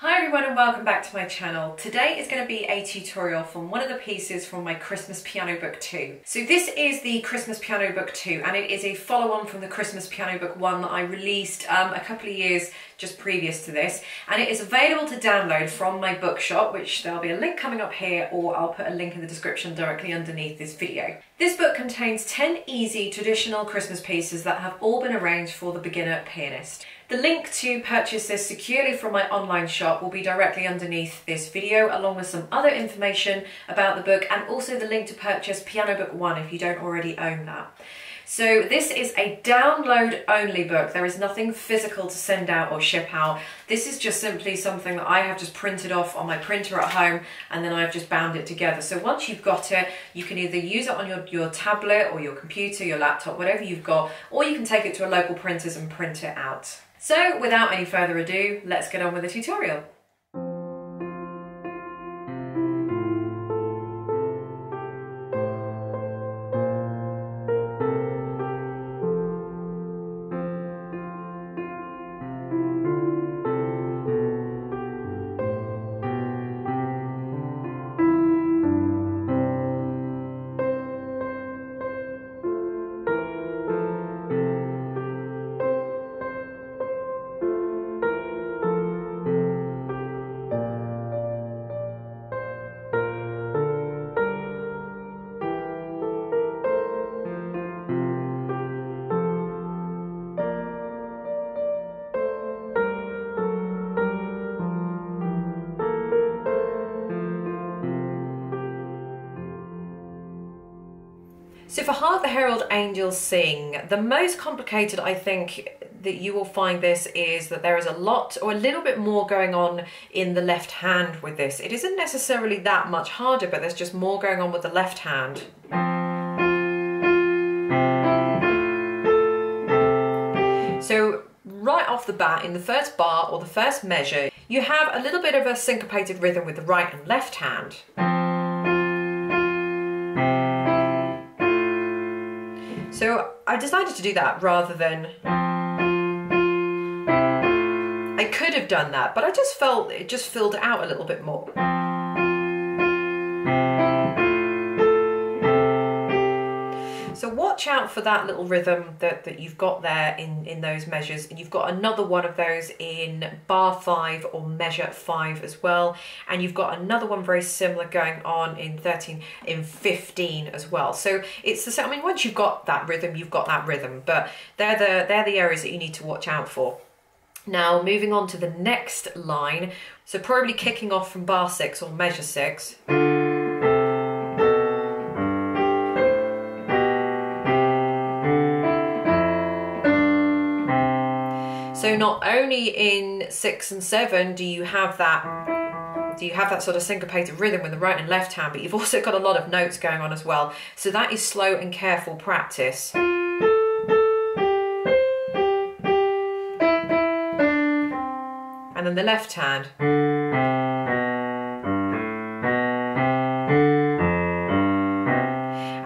Hi everyone and welcome back to my channel. Today is going to be a tutorial from one of the pieces from my Christmas Piano Book 2. So this is the Christmas Piano Book 2 and it is a follow-on from the Christmas Piano Book 1 that I released a couple of years just previous to this, and it is available to download from my bookshop, which there'll be a link coming up here, or I'll put a link in the description directly underneath this video. This book contains 10 easy traditional Christmas pieces that have all been arranged for the beginner pianist. The link to purchase this securely from my online shop will be directly underneath this video, along with some other information about the book and also the link to purchase Piano Book 1 if you don't already own that. So this is a download only book. There is nothing physical to send out or ship out. This is just simply something that I have just printed off on my printer at home and then I've just bound it together. So once you've got it, you can either use it on your tablet or your computer, your laptop, whatever you've got, or you can take it to a local printers and print it out. So without any further ado, let's get on with the tutorial. So for Hark, the Herald Angels Sing, the most complicated I think that you will find this is that there is a lot or a little bit more going on in the left hand with this. It isn't necessarily that much harder, but there's just more going on with the left hand. So right off the bat, in the first bar or the first measure, you have a little bit of a syncopated rhythm with the right and left hand. So I decided to do that rather than, I could have done that, but I just felt it just filled it out a little bit more. So watch out for that little rhythm that you've got there in those measures, and you've got another one of those in bar 5 or measure 5 as well, and you've got another one very similar going on in 13, in 15 as well. So it's the same. I mean, once you've got that rhythm, you've got that rhythm, but they're the areas that you need to watch out for. Now moving on to the next line, so probably kicking off from bar 6 or measure 6. So not only in 6 and 7 do you have that sort of syncopated rhythm with the right and left hand, but you've also got a lot of notes going on as well. So that is slow and careful practice. And then the left hand.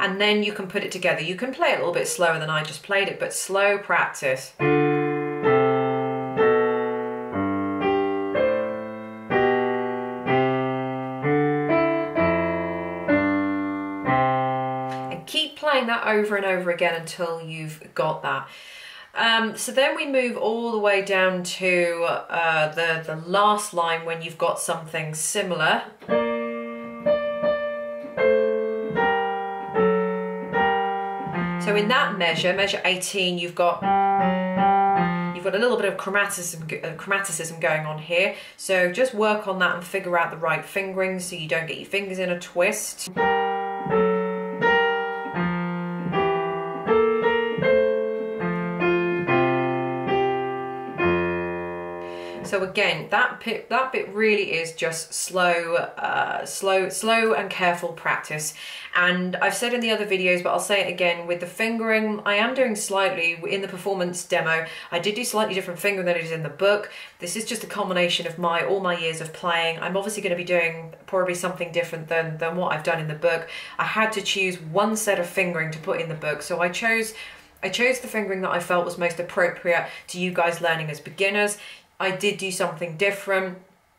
And then you can put it together. You can play it a little bit slower than I just played it, but slow practice. Keep playing that over and over again until you've got that. So then we move all the way down to the last line when you've got something similar. So in that measure, measure 18, you've got a little bit of chromaticism going on here. So just work on that and figure out the right fingering so you don't get your fingers in a twist. So again, that bit really is just slow and careful practice. And I've said in the other videos, but I'll say it again, with the fingering, I am doing slightly, in the performance demo, I did do slightly different fingering than it is in the book. This is just a combination of all my years of playing. I'm obviously going to be doing probably something different than what I've done in the book. I had to choose one set of fingering to put in the book, so I chose the fingering that I felt was most appropriate to you guys learning as beginners. I did do something different.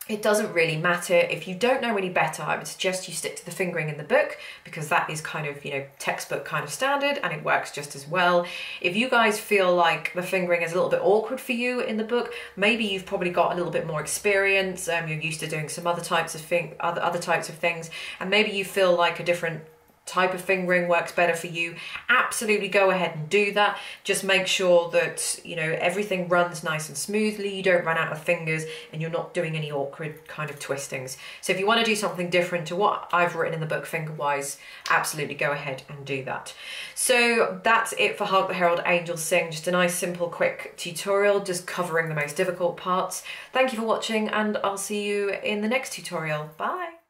It doesn't really matter. If you don't know any better, I would suggest you stick to the fingering in the book, because that is kind of, you know, textbook kind of standard, and it works just as well. If you guys feel like the fingering is a little bit awkward for you in the book, maybe you've probably got a little bit more experience, you're used to doing some other types of other types of things, and maybe you feel like a different type of fingering works better for you. Absolutely go ahead and do that. Just make sure that, you know, everything runs nice and smoothly, you don't run out of fingers, and you're not doing any awkward kind of twistings. So if you want to do something different to what I've written in the book finger wise, absolutely go ahead and do that. So that's it for Hark the Herald Angels Sing. Just a nice simple quick tutorial, just covering the most difficult parts. Thank you for watching, and I'll see you in the next tutorial. Bye.